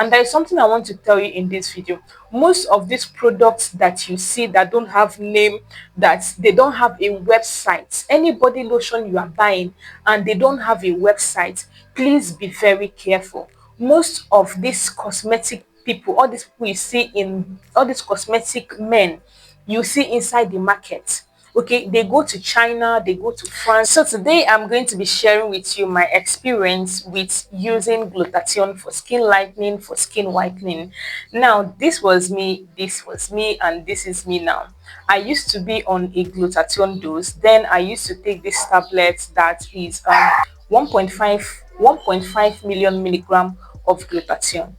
And there is something I want to tell you in this video. Most of these products that you see that don't have name, that they don't have a website, any body lotion you are buying and they don't have a website, please be very careful. Most of these cosmetic people, all these people you see in all these cosmetic men you see inside the market, okay, they go to China, they go to France. So today I'm going to be sharing with you my experience with using glutathione for skin lightening, for skin whitening. Now this was me and this is me now. I used to be on a glutathione dose, then I used to take this tablet that is 1.5 million milligram of glutathione.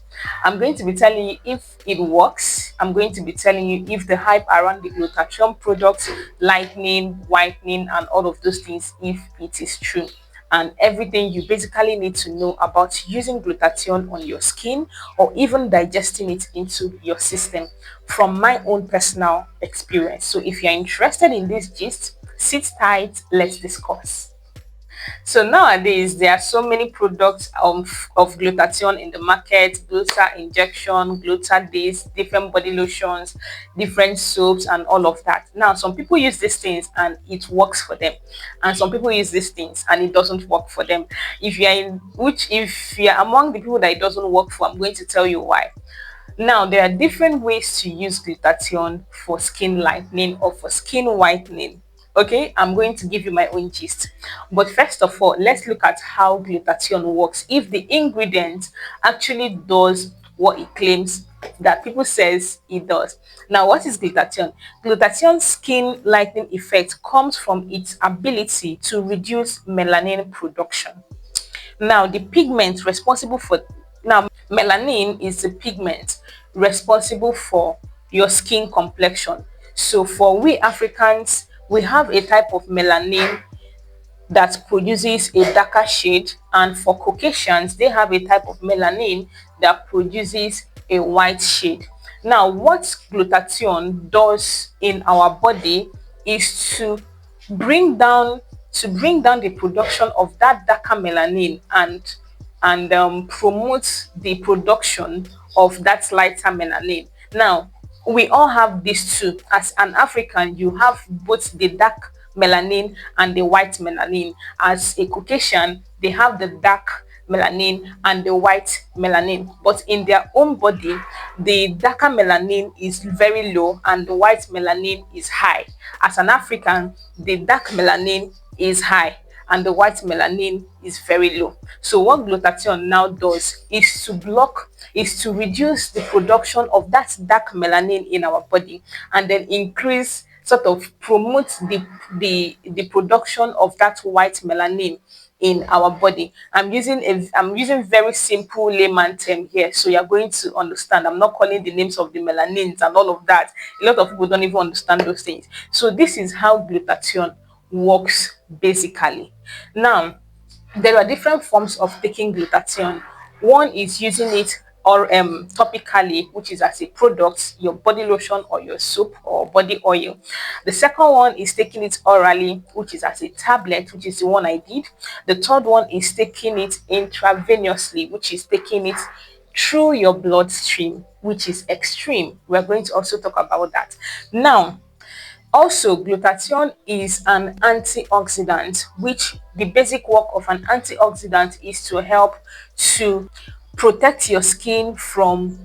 I'm going to be telling you if it works. I'm going to be telling you if the hype around the glutathione products, lightening, whitening, and all of those things, if it is true. And everything you basically need to know about using glutathione on your skin or even digesting it into your system from my own personal experience. So if you're interested in this gist, sit tight, let's discuss. So nowadays there are so many products of glutathione in the market, gluta injection, gluta this, different body lotions, different soaps and all of that. Now some people use these things and it works for them, and some people use these things and it doesn't work for them. If you're among the people that it doesn't work for, I'm going to tell you why. Now, there are different ways to use glutathione for skin lightening or for skin whitening. Okay, I'm going to give you my own gist. But first of all, let's look at how glutathione works. If the ingredient actually does what it claims that people says it does. Now, what is glutathione? Glutathione's skin lightening effect comes from its ability to reduce melanin production. Now, the pigment responsible for now melanin is the pigment responsible for your skin complexion. So for we Africans, we have a type of melanin that produces a darker shade, and for Caucasians, they have a type of melanin that produces a white shade. Now, what glutathione does in our body is bring down bring down the production of that darker melanin and promote the production of that lighter melanin. Now, we all have these two. As an African, you have both the dark melanin and the white melanin. As a Caucasian, they have the dark melanin and the white melanin, but in their own body the darker melanin is very low and the white melanin is high. As an African, the dark melanin is high and the white melanin is very low. So what glutathione now does is to reduce the production of that dark melanin in our body, and then increase, sort of promote the production of that white melanin in our body. I'm using very simple layman term here, so you're going to understand. I'm not calling the names of the melanins and all of that. A lot of people don't even understand those things. So this is how glutathione works basically. Now, there are different forms of taking glutathione. One is using it or topically, which is as a product, your body lotion or your soap or body oil. The second one is taking it orally, which is as a tablet, which is the one I did. The third one is taking it intravenously, which is taking it through your bloodstream, which is extreme. We're going to also talk about that. Now, also, glutathione is an antioxidant, which the basic work of an antioxidant is to help to protect your skin from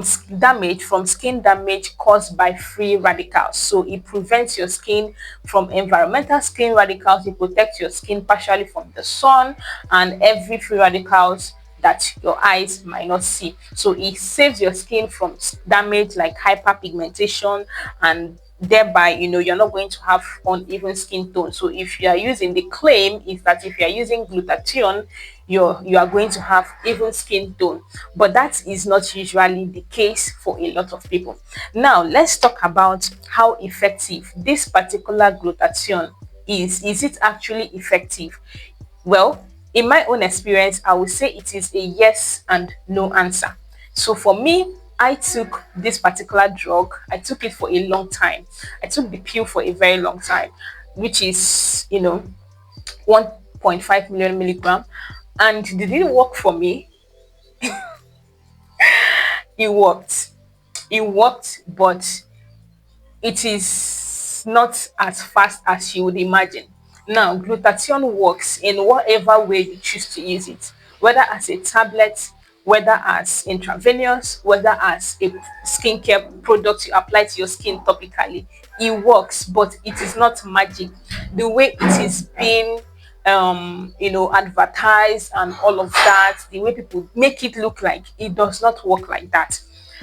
skin damage caused by free radicals. So it prevents your skin from environmental skin radicals. It protects your skin partially from the sun and every free radicals that your eyes might not see. So it saves your skin from damage like hyperpigmentation, and thereby you're not going to have uneven skin tone. So if you are using, the claim is that if you are using glutathione, you are going to have even skin tone, but that is not usually the case for a lot of people. Now let's talk about how effective this particular glutathione is it actually effective? Well, in my own experience, I would say it is a yes and no answer. So for me, I took this particular drug, I took it for a long time. I took the pill for a very long time, which is 1.5 million milligram, and it didn't work for me. it worked. It worked, but it is not as fast as you would imagine. Now, glutathione works in whatever way you choose to use it, whether as a tablet, whether as intravenous, whether as a skincare product you apply to your skin topically. It works, but it is not magic. The way it is being advertised and all of that, the way people make it look like, it does not work like that.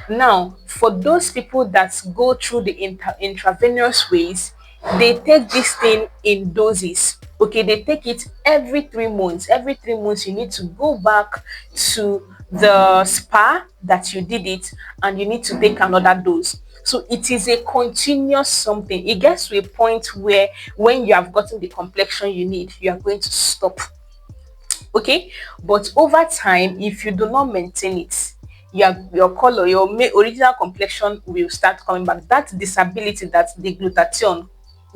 Now, for those people that go through the intravenous ways, they take this thing in doses. Okay, they take it every 3 months. Every 3 months, you need to go back to the spa that you did it, and you need to take another dose. So it is a continuous something. It gets to a point where when you have gotten the complexion you need, you are going to stop. Okay, but over time, if you do not maintain it, your color, your original complexion will start coming back. That disability that the glutathione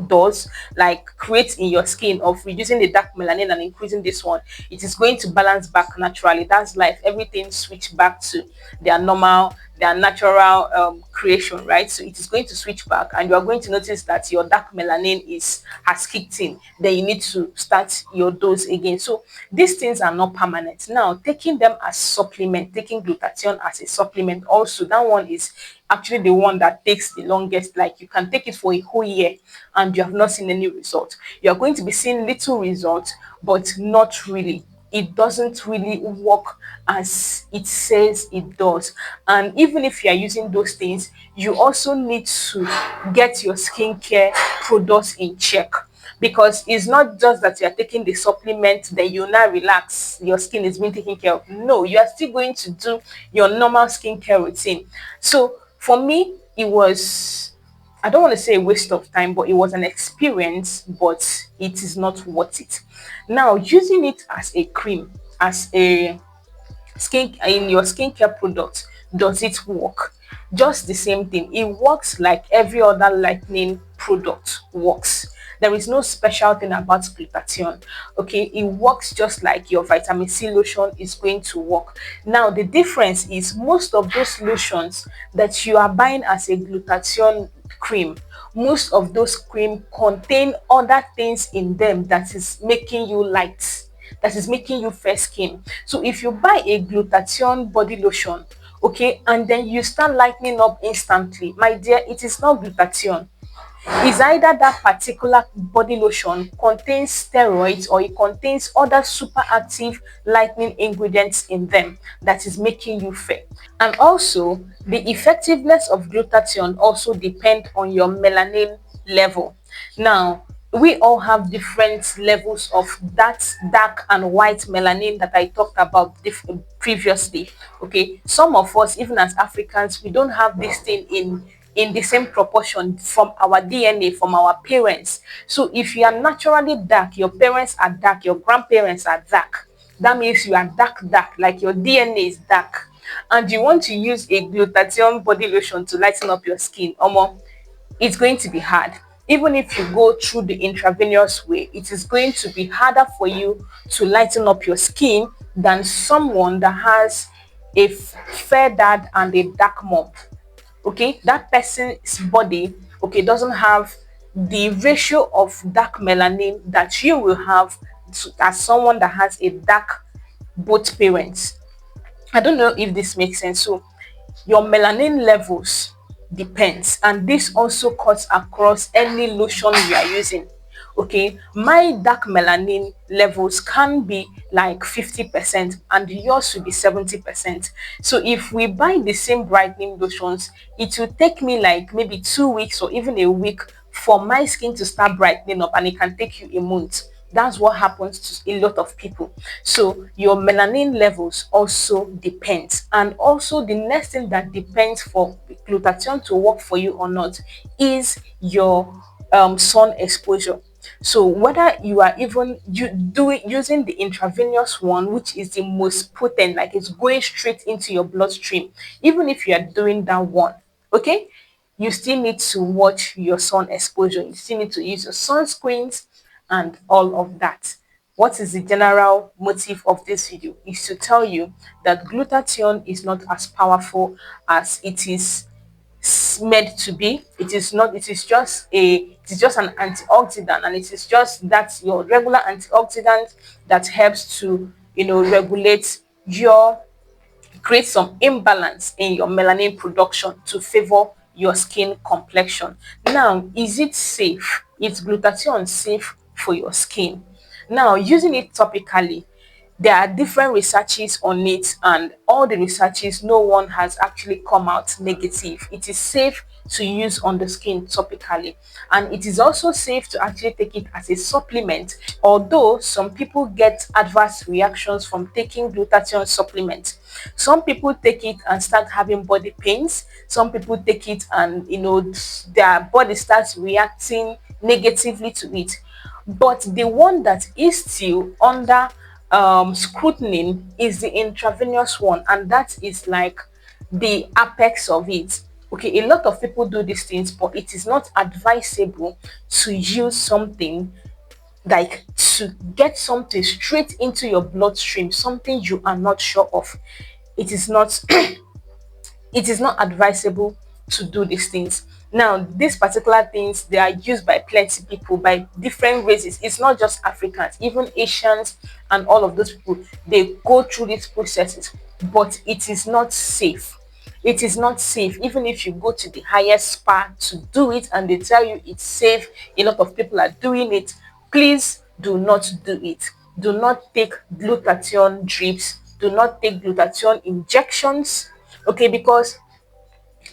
does, like creates in your skin of reducing the dark melanin and increasing this one, it is going to balance back naturally. That's life. Everything switch back to their normal, their natural creation, right? So it is going to switch back, and you are going to notice that your dark melanin is has kicked in. Then you need to start your dose again. So these things are not permanent. Now, taking them as supplement, taking glutathione as a supplement, also that one is actually the one that takes the longest. Like you can take it for a whole year and you have not seen any result. You are going to be seeing little results, but not really. It doesn't really work as it says it does. And even if you are using those things, you also need to get your skincare products in check, because it's not just that you're taking the supplement, then you now relax, your skin is being taken care of. No, you are still going to do your normal skincare routine. So for me, it was, I don't want to say a waste of time, but it was an experience, but it is not worth it. Now, using it as a cream, as a skin in your skincare product, does it work? Just the same thing. It works like every other lightening product works. There is no special thing about glutathione. Okay, it works just like your vitamin C lotion is going to work. Now, the difference is most of those lotions that you are buying as a glutathione cream, most of those cream contain other things in them that is making you light, that is making you fair skin. So if you buy a glutathione body lotion, okay, and then you start lightening up instantly, my dear, it is not glutathione. It's either that particular body lotion contains steroids or it contains other super active lightening ingredients in them that is making you fair. And also, the effectiveness of glutathione also depend on your melanin level. Now, we all have different levels of that dark and white melanin that I talked about previously. Okay, some of us, even as Africans, we don't have this thing in the same proportion from our DNA, from our parents. So if you are naturally dark, your parents are dark, your grandparents are dark, that means you are dark, like your DNA is dark, and you want to use a glutathione body lotion to lighten up your skin, it's going to be hard. Even if you go through the intravenous way, it is going to be harder for you to lighten up your skin than someone that has a fair dad and a dark mom. Okay, that person's body, okay, doesn't have the ratio of dark melanin that you will have as someone that has a dark both parents. I don't know if this makes sense. So your melanin levels depends, and this also cuts across any lotion you are using. Okay, my dark melanin levels can be like 50% and yours will be 70%. So if we buy the same brightening lotions, it will take me like maybe 2 weeks or even a week for my skin to start brightening up, and it can take you a month. That's what happens to a lot of people. So your melanin levels also depends. And also the next thing that depends for glutathione to work for you or not is your sun exposure. So whether you are even using the intravenous one, which is the most potent, like it's going straight into your bloodstream, even if you are doing that one, okay, you still need to watch your sun exposure. You still need to use your sunscreens and all of that. What is the general motive of this video? Is to tell you that glutathione is not as powerful as it is meant to be. It is not, it is just an antioxidant, and it is just that your regular antioxidant that helps to, regulate your, create some imbalance in your melanin production to favor your skin complexion. Now, is it safe? Is glutathione safe for your skin? Now, using it topically, there are different researches on it, and all the researches, no one has actually come out negative. It is safe to use on the skin topically, and it is also safe to actually take it as a supplement, although some people get adverse reactions from taking glutathione supplements. Some people take it and start having body pains. Some people take it and, their body starts reacting negatively to it. But the one that is still under scrutiny is the intravenous one, and that is like the apex of it. Okay, a lot of people do these things, but it is not advisable to use something like to get something straight into your bloodstream, something you are not sure of. It is not it is not advisable to do these things. Now, these particular things, they are used by plenty people, by different races. It's not just Africans, even Asians and all of those people, they go through these processes, but it is not safe. It is not safe. Even if you go to the highest spa to do it and they tell you it's safe, a lot of people are doing it. Please do not do it. Do not take glutathione drips. Do not take glutathione injections. Okay, because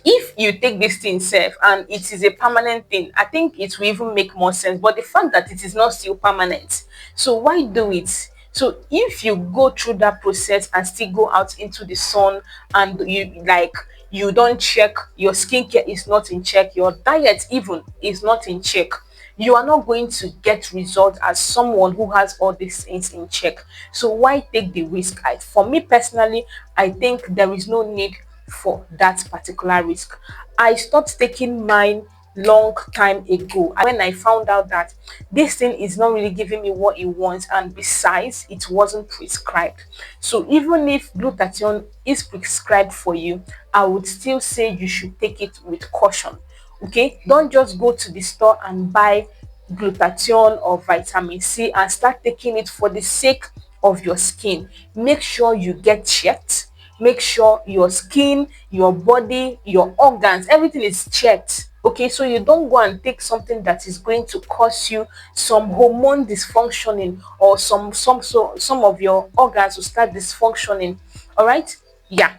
if you take this thing safe and it is a permanent thing, I think it will even make more sense. But the fact that it is not still permanent, so why do it? So if you go through that process and still go out into the sun, and you don't check, your skincare is not in check, your diet even is not in check, you are not going to get results as someone who has all these things in check. So why take the risk? For me personally, I think there is no need for that particular risk. I stopped taking mine long time ago when I found out that this thing is not really giving me what it wants, and besides, it wasn't prescribed. So even if glutathione is prescribed for you, I would still say you should take it with caution. Okay, don't just go to the store and buy glutathione or vitamin C and start taking it for the sake of your skin. Make sure you get checked. Make sure your skin, your body, your organs, everything is checked. Okay, so you don't go and take something that is going to cause you some hormone dysfunctioning, or some of your organs will start dysfunctioning. All right, yeah,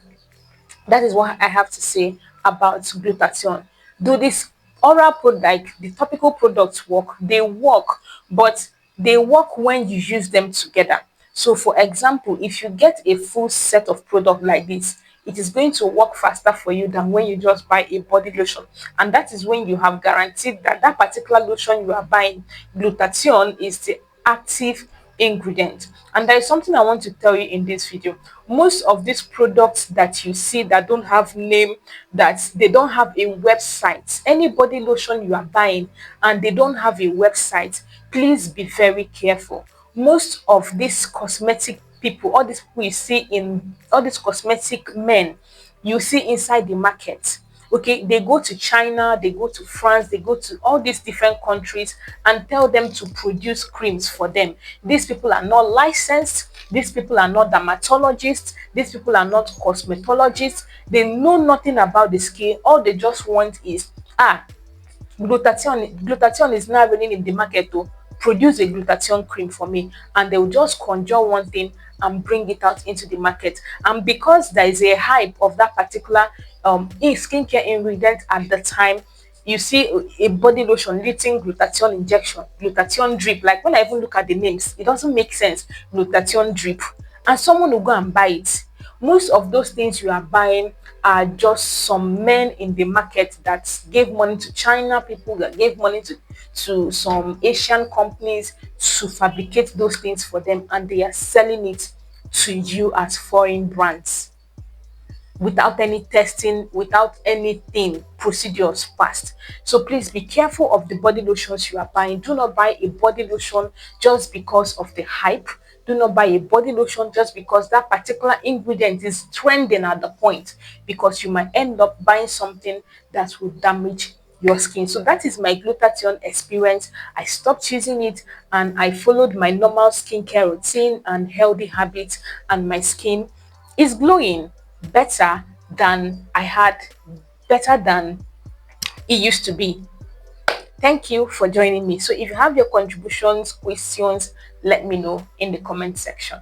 that is what I have to say about glutathione. Do this oral product, like the topical products, work? They work, but they work when you use them together. So, for example, if you get a full set of product like this, it is going to work faster for you than when you just buy a body lotion. And that is when you have guaranteed that that particular lotion you are buying, glutathione is the active ingredient. And there is something I want to tell you in this video. Most of these products that you see that don't have name, that they don't have a website, any body lotion you are buying and they don't have a website, please be very careful. Most of these cosmetic people, all these people you see in all these cosmetic men you see inside the market, okay, they go to China, they go to France, they go to all these different countries and tell them to produce creams for them. These people are not licensed, these people are not dermatologists, these people are not cosmetologists, they know nothing about the skin. All they just want is, glutathione is now running in the market to produce a glutathione cream for me, and they will just conjure one thing and bring it out into the market. And because there is a hype of that particular skincare ingredient at the time, you see a body lotion written glutathione injection, glutathione drip. Like, when I even look at the names, it doesn't make sense. Glutathione drip, and someone will go and buy it. Most of those things you are buying are just some men in the market that gave money to China people, that gave money to some Asian companies to fabricate those things for them, and they are selling it to you as foreign brands without any testing, without anything. procedures fast. So please be careful of the body lotions you are buying. Do not buy a body lotion just because of the hype. Do not buy a body lotion just because that particular ingredient is trending at the point, because you might end up buying something that will damage your skin. So that is my glutathione experience. I stopped using it and I followed my normal skincare routine and healthy habits, and my skin is glowing better than I had, better than it used to be. Thank you for joining me. So if you have your contributions, questions, let me know in the comment section.